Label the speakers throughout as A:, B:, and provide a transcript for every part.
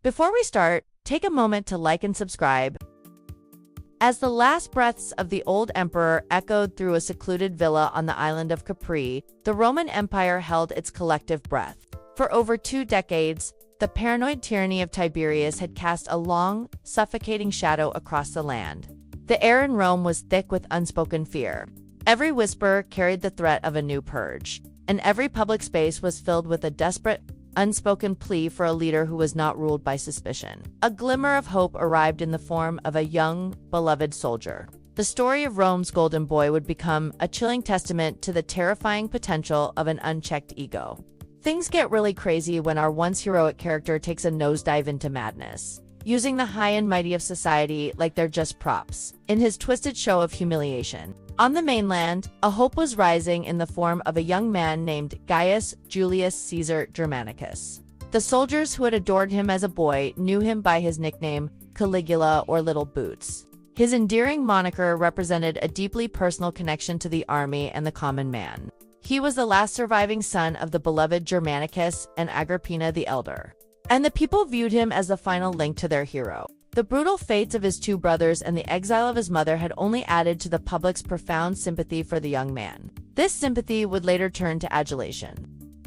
A: Before we start, take a moment to like and subscribe. As the last breaths of the old emperor echoed through a secluded villa on the island of Capri, the Roman Empire held its collective breath. For over 2 decades, the paranoid tyranny of Tiberius had cast a long, suffocating shadow across the land. The air in Rome was thick with unspoken fear. Every whisper carried the threat of a new purge, and every public space was filled with a desperate, unspoken plea for a leader who was not ruled by suspicion. A glimmer of hope arrived in the form of a young, beloved soldier. The story of Rome's golden boy would become a chilling testament to the terrifying potential of an unchecked ego. Things get really crazy when our once heroic character takes a nosedive into madness, using the high and mighty of society like they're just props, in his twisted show of humiliation. On the mainland, a hope was rising in the form of a young man named Gaius Julius Caesar Germanicus. The soldiers who had adored him as a boy knew him by his nickname, Caligula or Little Boots. His endearing moniker represented a deeply personal connection to the army and the common man. He was the last surviving son of the beloved Germanicus and Agrippina the Elder, and the people viewed him as the final link to their hero. The brutal fates of his 2 brothers and the exile of his mother had only added to the public's profound sympathy for the young man. This sympathy would later turn to adulation.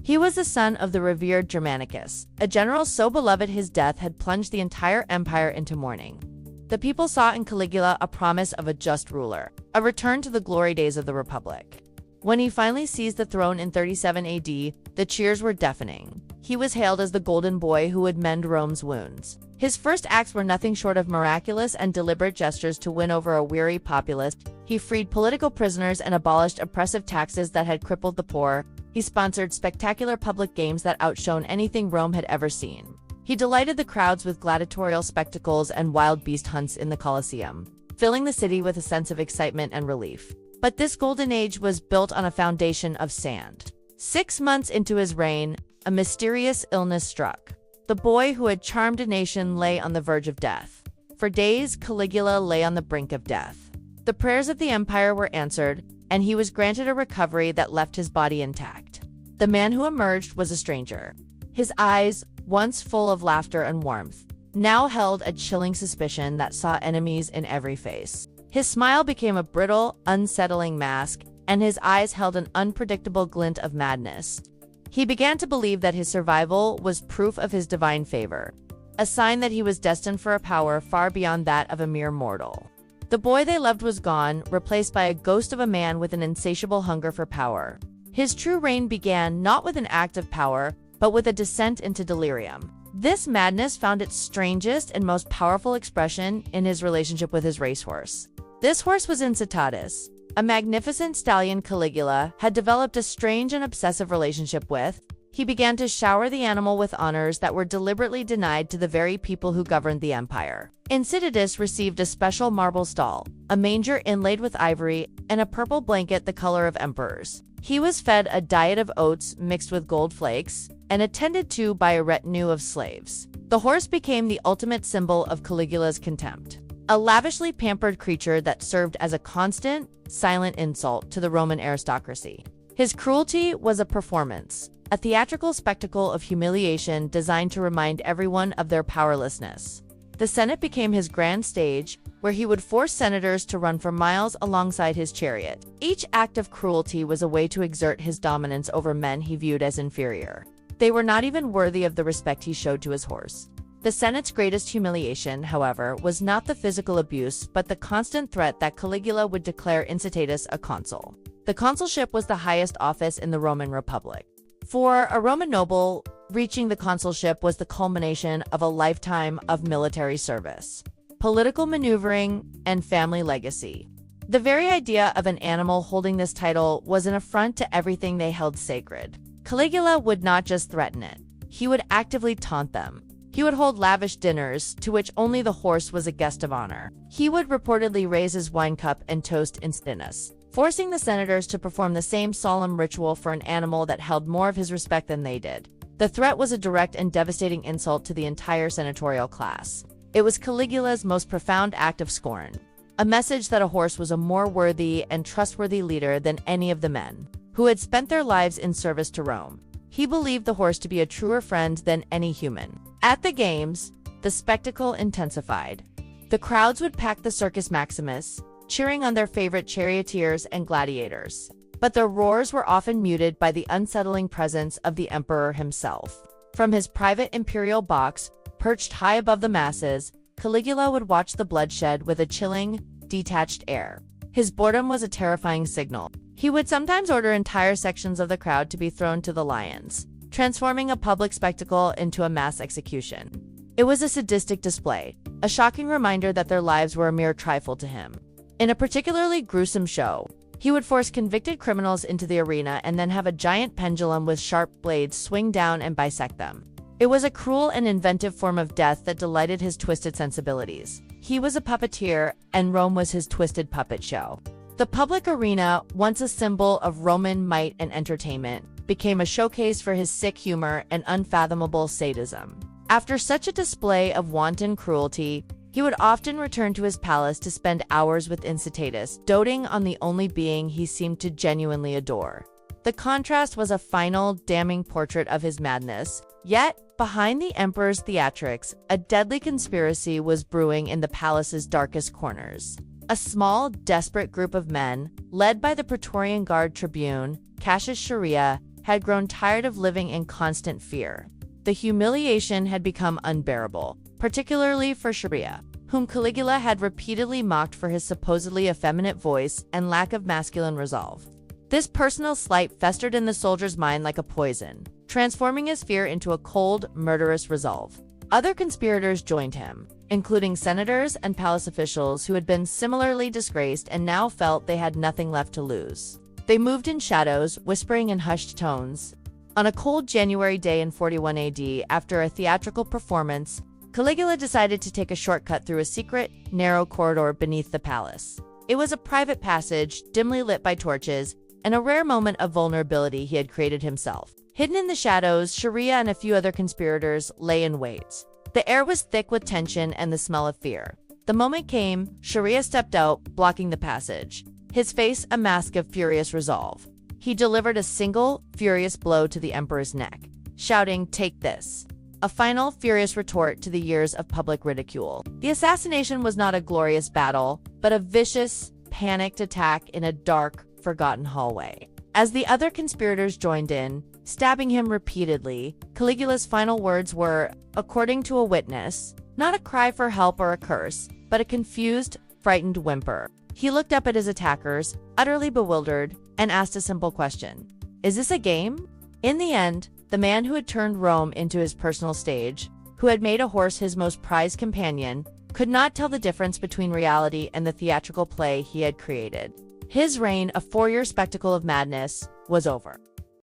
A: He was the son of the revered Germanicus, a general so beloved his death had plunged the entire empire into mourning. The people saw in Caligula a promise of a just ruler, a return to the glory days of the Republic. When he finally seized the throne in 37 AD, the cheers were deafening. He was hailed as the golden boy who would mend Rome's wounds. His first acts were nothing short of miraculous and deliberate gestures to win over a weary populace. He freed political prisoners and abolished oppressive taxes that had crippled the poor. He sponsored spectacular public games that outshone anything Rome had ever seen. He delighted the crowds with gladiatorial spectacles and wild beast hunts in the Colosseum, filling the city with a sense of excitement and relief. But this golden age was built on a foundation of sand. 6 months into his reign, a mysterious illness struck. The boy who had charmed a nation lay on the verge of death. For days, Caligula lay on the brink of death. The prayers of the empire were answered, and he was granted a recovery that left his body intact. The man who emerged was a stranger. His eyes, once full of laughter and warmth, now held a chilling suspicion that saw enemies in every face. His smile became a brittle, unsettling mask, and his eyes held an unpredictable glint of madness. He began to believe that his survival was proof of his divine favor, a sign that he was destined for a power far beyond that of a mere mortal. The boy they loved was gone, replaced by a ghost of a man with an insatiable hunger for power. His true reign began not with an act of power, but with a descent into delirium. This madness found its strangest and most powerful expression in his relationship with his racehorse. This horse was Incitatus, a magnificent stallion Caligula had developed a strange and obsessive relationship with. He began to shower the animal with honors that were deliberately denied to the very people who governed the empire. Incitatus received a special marble stall, a manger inlaid with ivory, and a purple blanket the color of emperors. He was fed a diet of oats mixed with gold flakes, and attended to by a retinue of slaves. The horse became the ultimate symbol of Caligula's contempt, a lavishly pampered creature that served as a constant, silent insult to the Roman aristocracy. His cruelty was a performance, a theatrical spectacle of humiliation designed to remind everyone of their powerlessness. The Senate became his grand stage, where he would force senators to run for miles alongside his chariot. Each act of cruelty was a way to exert his dominance over men he viewed as inferior. They were not even worthy of the respect he showed to his horse. The Senate's greatest humiliation, however, was not the physical abuse, but the constant threat that Caligula would declare Incitatus a consul. The consulship was the highest office in the Roman Republic. For a Roman noble, reaching the consulship was the culmination of a lifetime of military service, political maneuvering, and family legacy. The very idea of an animal holding this title was an affront to everything they held sacred. Caligula would not just threaten it. He would actively taunt them. He would hold lavish dinners, to which only the horse was a guest of honor. He would reportedly raise his wine cup and toast Incitatus, forcing the senators to perform the same solemn ritual for an animal that held more of his respect than they did. The threat was a direct and devastating insult to the entire senatorial class. It was Caligula's most profound act of scorn, a message that a horse was a more worthy and trustworthy leader than any of the men who had spent their lives in service to Rome. He believed the horse to be a truer friend than any human. At the games, the spectacle intensified. The crowds would pack the Circus Maximus, cheering on their favorite charioteers and gladiators. But their roars were often muted by the unsettling presence of the emperor himself. From his private imperial box, perched high above the masses, Caligula would watch the bloodshed with a chilling, detached air. His boredom was a terrifying signal. He would sometimes order entire sections of the crowd to be thrown to the lions, transforming a public spectacle into a mass execution. It was a sadistic display, a shocking reminder that their lives were a mere trifle to him. In a particularly gruesome show, he would force convicted criminals into the arena and then have a giant pendulum with sharp blades swing down and bisect them. It was a cruel and inventive form of death that delighted his twisted sensibilities. He was a puppeteer, and Rome was his twisted puppet show. The public arena, once a symbol of Roman might and entertainment, became a showcase for his sick humor and unfathomable sadism. After such a display of wanton cruelty, he would often return to his palace to spend hours with Incitatus, doting on the only being he seemed to genuinely adore. The contrast was a final, damning portrait of his madness. Yet, behind the emperor's theatrics, a deadly conspiracy was brewing in the palace's darkest corners. A small, desperate group of men, led by the Praetorian Guard tribune, Cassius Chaerea, had grown tired of living in constant fear. The humiliation had become unbearable, particularly for Chaerea, whom Caligula had repeatedly mocked for his supposedly effeminate voice and lack of masculine resolve. This personal slight festered in the soldier's mind like a poison, transforming his fear into a cold, murderous resolve. Other conspirators joined him, including senators and palace officials who had been similarly disgraced and now felt they had nothing left to lose. They moved in shadows, whispering in hushed tones. On a cold January day in 41 AD, after a theatrical performance, Caligula decided to take a shortcut through a secret, narrow corridor beneath the palace. It was a private passage, dimly lit by torches, and a rare moment of vulnerability he had created himself. Hidden in the shadows, Chaerea and a few other conspirators lay in wait. The air was thick with tension and the smell of fear. The moment came, Chaerea stepped out, blocking the passage, his face a mask of furious resolve. He delivered a single, furious blow to the emperor's neck, shouting, "Take this." A final, furious retort to the years of public ridicule. The assassination was not a glorious battle, but a vicious, panicked attack in a dark, forgotten hallway. As the other conspirators joined in, stabbing him repeatedly, Caligula's final words were, according to a witness, not a cry for help or a curse, but a confused, frightened whimper. He looked up at his attackers, utterly bewildered, and asked a simple question. Is this a game? In the end, the man who had turned Rome into his personal stage, who had made a horse his most prized companion, could not tell the difference between reality and the theatrical play he had created. His reign, a 4-year spectacle of madness, was over.